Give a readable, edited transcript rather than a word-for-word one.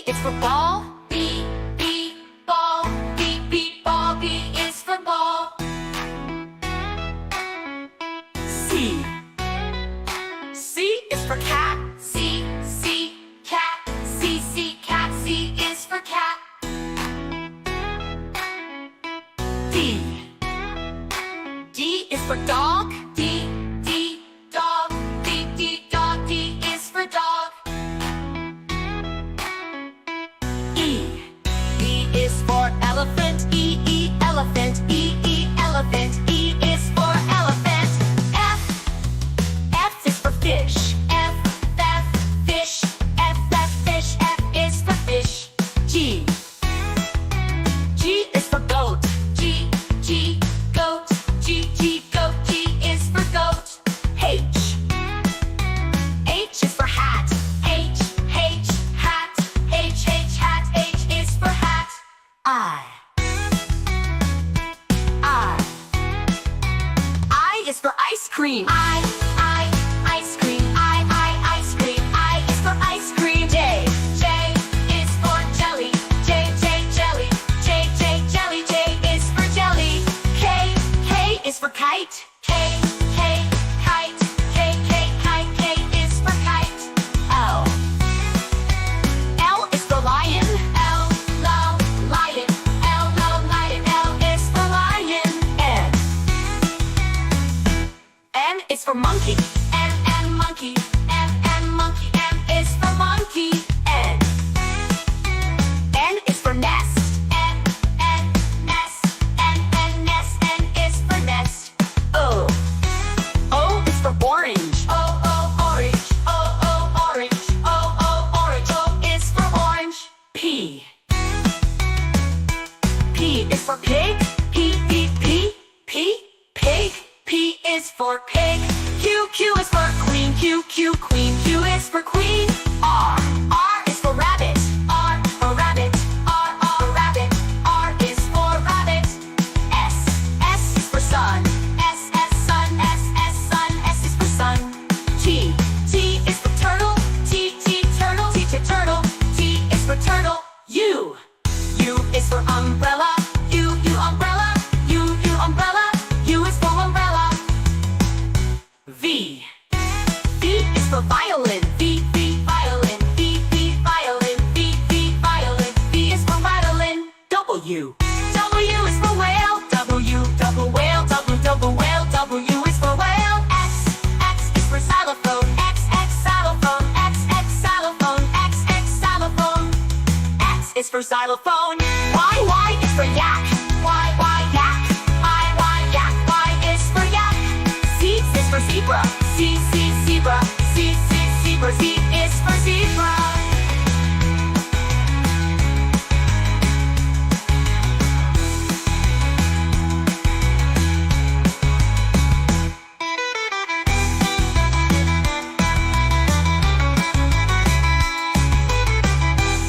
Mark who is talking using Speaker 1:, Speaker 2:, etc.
Speaker 1: is for ball. B, ball. B, ball. B is for ball. C is for cat. C, cat. C, cat. C is for cat. D is for dog. D, dog. D, dog. D is for dog. E is for elephant. E, elephant. E, elephant. E is for elephant. F is for fish. F, fish. F, fish. F is for fish. G is for goat. G, goat. G, goat. G is for goat. H is for hat. H, hat. H, hat. H is for hat. I is for ice cream. I, ice cream. I, ice cream. I is for ice cream. J is for jelly. J, jelly. J, jelly. J is for jelly. K is for kite. K, kite. K, is for kite. L is for lion. L, lion. L, lion. L is for lion. N is for monkey. N, monkey. N, monkey. M is for monkey. N is for nest. N, nest. N, nest. N is for nest. O is for orange. O, orange. O, orange. O, orange. O is for orange. P is for pig. P, pig. P is for pig. Q is for queen. Q, queen. Q is for queen. R is for rabbit. R for rabbit. R, rabbit. R is for rabbit. S is for sun. S, sun. S, sun. S is for sun. T is for turtle. T, turtle. T, turtle. T is for turtle. U is for umbrella. U, umbrella. U, umbrella. U is for umbrella. V is for violin. V, violin. V, violin. V, violin. V is for violin. W is for whale. W, double whale. W, whale. W is for whale. X is for xylophone. X, xylophone. X, xylophone. X, xylophone. X is for xylophone.